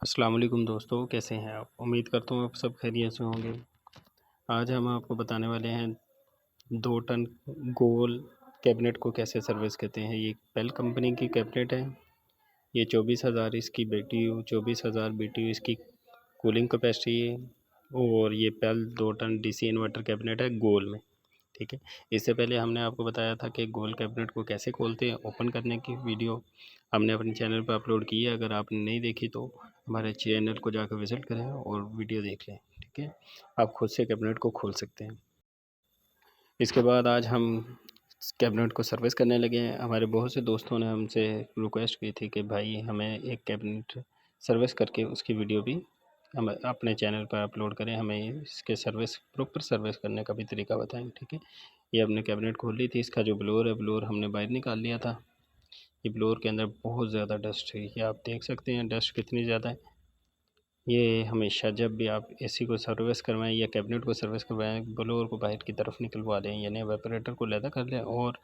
अस्सलाम वालेकुम दोस्तों, कैसे हैं आप? उम्मीद करता हूँ आप सब खैरियत से होंगे। आज हम आपको बताने वाले हैं 2 टन गोल कैबिनेट को कैसे सर्विस करते हैं। ये पेल कंपनी की कैबिनेट है। ये 24,000 इसकी BTU, 24,000 BTU इसकी कूलिंग कैपेसिटी है और ये पेल 2 टन DC इन्वर्टर कैबिनेट है गोल में। ठीक है। इससे पहले हमने आपको बताया था कि गोल कैबिनेट को कैसे खोलते हैं, ओपन करने की वीडियो हमने अपने चैनल पर अपलोड की है। अगर आपने नहीं देखी तो हमारे चैनल को जाकर विज़िट करें और वीडियो देख लें। ठीक है, आप खुद से कैबिनेट को खोल सकते हैं। इसके बाद आज हम कैबिनेट को सर्विस करने लगे हैं। हमारे बहुत से दोस्तों ने हमसे रिक्वेस्ट की थी कि भाई हमें एक कैबिनेट सर्विस करके उसकी वीडियो भी हम अपने चैनल पर अपलोड करें, हमें इसके सर्विस प्रॉपर सर्विस करने का भी तरीका बताएं। ठीक है, ये हमने कैबिनेट खोल ली थी। इसका जो ब्लोअर है, ब्लोअर हमने बाहर निकाल लिया था। ये ब्लोअर के अंदर बहुत ज़्यादा डस्ट है, ये आप देख सकते हैं डस्ट कितनी ज़्यादा है। ये हमेशा जब भी आप एसी को सर्विस करवाएं या कैबिनेट को सर्विस करवाएं, ब्लोअर को बाहर की तरफ निकलवा दें, यानी एवापोरेटर को लैदा कर लें और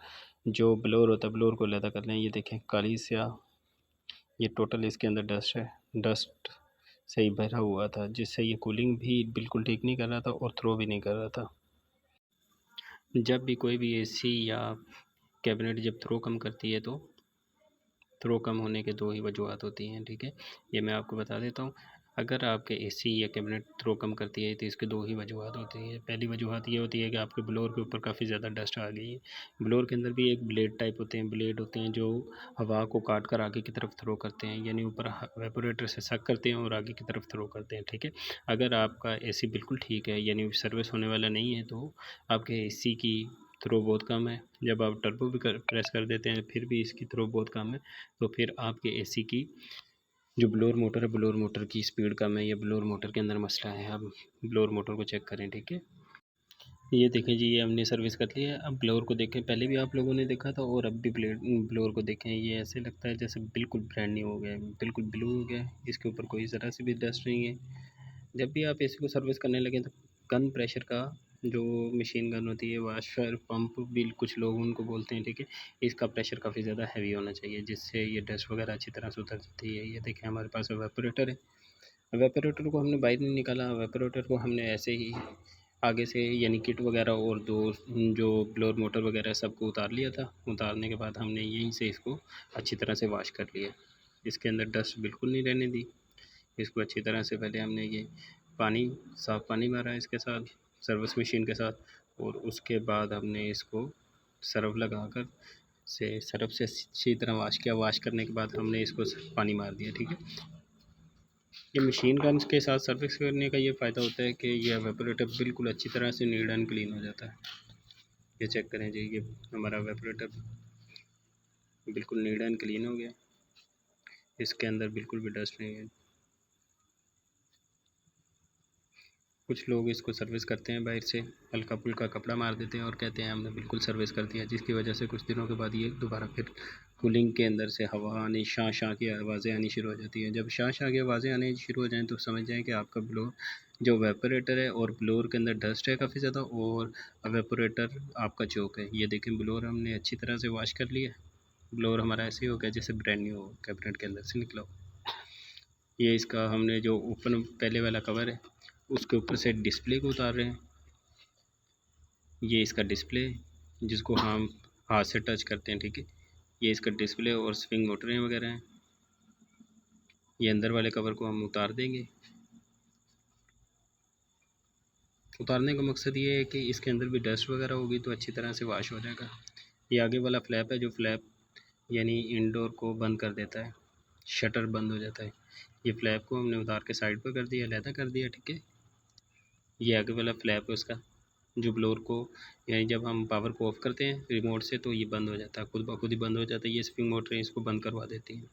जो ब्लोअर होता है ब्लोअर को लैदा कर लें। ये देखें काली स्याह, ये टोटल इसके अंदर डस्ट है। डस्ट से ही भरा हुआ था, जिससे ये कूलिंग भी बिल्कुल ठीक नहीं कर रहा था और थ्रो भी नहीं कर रहा था। जब भी कोई भी एसी या कैबिनेट जब थ्रो कम करती है तो थ्रो कम होने के 2 ही वजूहत होती हैं। ठीक है, ये मैं आपको बता देता हूँ। अगर आपके एसी या कैबिनेट थ्रो कम करती है तो इसके 2 ही वजूहत होती है। पहली वजूहत ये होती है कि आपके ब्लोअर के ऊपर काफ़ी ज़्यादा डस्ट आ गई है। ब्लोअर के अंदर भी एक ब्लेड टाइप होते हैं, ब्लेड होते हैं जो हवा को काट कर आगे की तरफ थ्रो करते हैं, यानी ऊपर वेपोरेटर से सक करते हैं और आगे की तरफ थ्रो करते हैं। ठीक है, अगर आपका एसी बिल्कुल ठीक है यानी सर्विस होने वाला नहीं है तो आपके एसी की थ्रो बहुत कम है। जब आप टर्बो भी प्रेस कर देते हैं फिर भी इसकी थ्रो बहुत कम है, तो फिर आपके एसी की जो ब्लोअर मोटर है, ब्लोअर मोटर की स्पीड कम है या ब्लोअर मोटर के अंदर मसला है। आप ब्लोअर मोटर को चेक करें। ठीक है, ये देखें जी, ये हमने सर्विस कर लिया है। अब ब्लोअर को देखें, पहले भी आप लोगों ने देखा था और अब भी ब्लोअर को देखें, ये ऐसे लगता है जैसे बिल्कुल ब्रांड न्यू हो गया है, बिल्कुल ब्लू हो गया है। इसके ऊपर कोई ज़रा सी भी डस्ट नहीं है। जब भी आप एसी को सर्विस करने लगें तो गन प्रेशर का जो मशीन गन होती है, वाशर पंप भी कुछ लोग उनको बोलते हैं। ठीक है, इसका प्रेशर काफ़ी ज़्यादा हैवी होना चाहिए, जिससे ये डस्ट वगैरह अच्छी तरह से उतर जाती है। ये देखें हमारे पास वेपोरेटर है। वेपोरेटर को हमने बाहर नहीं निकाला, वेपोरेटर को हमने ऐसे ही आगे से यानी किट वगैरह और दो जो ब्लोअर मोटर वगैरह सबको उतार लिया था। उतारने के बाद हमने यहीं से इसको अच्छी तरह से वॉश कर लिया। इसके अंदर डस्ट बिल्कुल नहीं रहने दी। इसको अच्छी तरह से पहले हमने ये पानी साफ़ पानी मारा इसके साथ, सर्विस मशीन के साथ, और उसके बाद हमने इसको सर्फ़ लगाकर सर्फ़ से अच्छी तरह वॉश किया। वॉश करने के बाद हमने इसको पानी मार दिया। ठीक है, ये मशीन गन के साथ सर्विस करने का ये फ़ायदा होता है कि ये एवापोरेटर बिल्कुल अच्छी तरह से नीट एंड क्लीन हो जाता है। ये चेक करें जी, ये हमारा एवापोरेटर बिल्कुल नीट एंड क्लीन हो गया, इसके अंदर बिल्कुल भी डस्ट नहीं है। कुछ लोग इसको सर्विस करते हैं बाहर से, हल्का फुल्का कपड़ा मार देते हैं और कहते हैं हमने बिल्कुल सर्विस कर दिया, जिसकी वजह से कुछ दिनों के बाद ये दोबारा फिर कूलिंग के अंदर से हवा आनी, शाँ शाँ की आवाज़ें आनी शुरू हो जाती हैं। जब शाँ शाँ की आवाज़ें आनी शुरू हो जाएँ तो समझ जाएँ कि आपका ब्लोअर जो वेपोरेटर है और ब्लोअर के अंदर डस्ट है काफ़ी ज़्यादा, और वेपोरेटर आपका चोक है। ये देखें, ब्लोअर हमने अच्छी तरह से वॉश कर लिया। ब्लोअर हमारा ऐसे ही हो गया जैसे ब्रांड न्यू हो, कैबिनेट के अंदर से निकला हो। ये इसका हमने जो ऊपर पहले वाला कवर है उसके ऊपर से डिस्प्ले को उतार रहे हैं। ये इसका डिस्प्ले जिसको हम हाथ से टच करते हैं। ठीक है, ये इसका डिस्प्ले और स्विंग मोटरें वगैरह हैं। ये अंदर वाले कवर को हम उतार देंगे। उतारने का मकसद ये है कि इसके अंदर भी डस्ट वगैरह होगी तो अच्छी तरह से वॉश हो जाएगा। ये आगे वाला फ्लैप है, जो फ्लैप यानी इंडोर को बंद कर देता है, शटर बंद हो जाता है। ये फ्लैप को हमने उतार के साइड पर कर दिया, अलहदा कर दिया। ठीक है, ये आगे वाला फ्लैप है उसका, जो ब्लोअर को यानी जब हम पावर को ऑफ़ करते हैं रिमोट से तो ये बंद हो जाता है, खुद ब खुद ही बंद हो जाता है। ये स्प्रिंग मोटरें इसको बंद करवा देती हैं।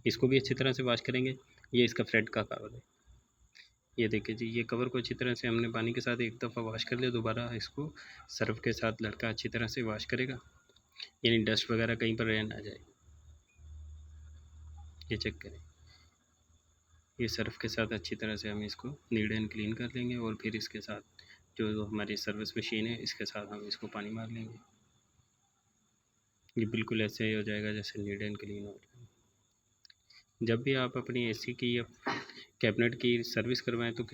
इसको भी अच्छी तरह से वॉश करेंगे। ये इसका फ्रंट का कवर है। ये देखिए जी, ये कवर को अच्छी तरह से हमने पानी के साथ एक दफ़ा वॉश कर लिया, दोबारा इसको सर्फ़ के साथ लड़का अच्छी तरह से वॉश करेगा, यानी डस्ट वगैरह कहीं पर रह ना जाए। ये चेक करें, ये सर्फ़ के साथ अच्छी तरह से हम इसको नीट एंड क्लीन कर लेंगे और फिर इसके साथ जो हमारी सर्विस मशीन है इसके साथ हम इसको पानी मार लेंगे। ये बिल्कुल ऐसे ही हो जाएगा जैसे नीट एंड क्लीन हो जाए। जब भी आप अपनी एसी की या कैबिनेट की सर्विस करवाएं तो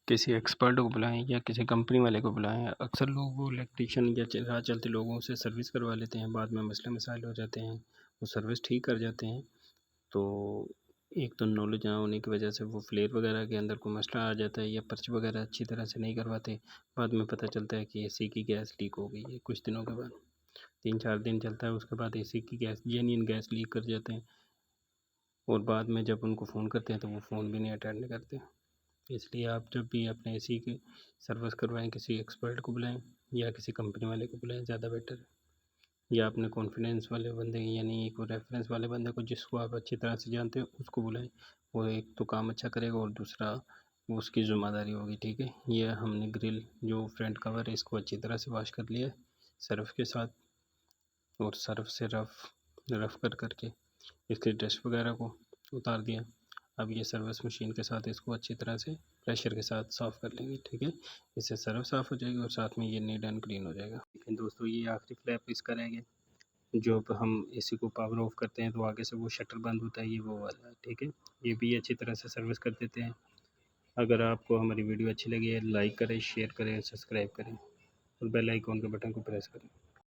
किसी एक्सपर्ट को बुलाएं या किसी कंपनी वाले को बुलाएं। अक्सर लोग वो इलेक्ट्रिशियन या राह चलते लोगों से सर्विस करवा लेते हैं, बाद में मसले मसाइल हो जाते हैं, वो सर्विस ठीक कर जाते हैं। तो एक तो नॉलेज ना होने की वजह से वो फ्लेयर वगैरह के अंदर कोई मसला आ जाता है, या पर्ची वगैरह अच्छी तरह से नहीं करवाते। बाद में पता चलता है कि एसी की गैस लीक हो गई है। कुछ दिनों के बाद 3-4 दिन चलता है, उसके बाद एसी की गैस जेन्युइन गैस लीक कर जाते हैं, और बाद में जब उनको फ़ोन करते हैं तो वो फ़ोन भी नहीं अटेंड करते। इसलिए आप जब भी अपने एसी की सर्विस करवाएं, किसी एक्सपर्ट को बुलाएं या किसी कंपनी वाले को बुलाएं, ज़्यादा बेटर है। या अपने कॉन्फिडेंस वाले बंदे, यानी एक रेफरेंस वाले बंदे को जिसको आप अच्छी तरह से जानते हो उसको बुलाएं। वो एक तो काम अच्छा करेगा और दूसरा वो उसकी ज़िम्मेदारी होगी। ठीक है, ये हमने ग्रिल जो फ्रंट कवर है इसको अच्छी तरह से वॉश कर लिया सर्फ के साथ, और सर्फ से रफ़ कर करके इसके डस्ट वगैरह को उतार दिया। अब ये सर्विस मशीन के साथ इसको अच्छी तरह से प्रेशर के साथ साफ़ कर लेंगे। ठीक है, इससे सर्फ साफ़ हो जाएगी और साथ में ये नीट एंड क्लीन हो जाएगा। लेकिन दोस्तों ये आखिरी फ्लैप इसका रह गया, जब हम एसी को पावर ऑफ करते हैं तो आगे से वो शटर बंद होता है, ये वो वाला है। ठीक है, ये भी अच्छी तरह से सर्विस कर देते हैं। अगर आपको हमारी वीडियो अच्छी लगी है, लाइक करें, शेयर करें, सब्सक्राइब करें और बेल आइकॉन के बटन को प्रेस करें।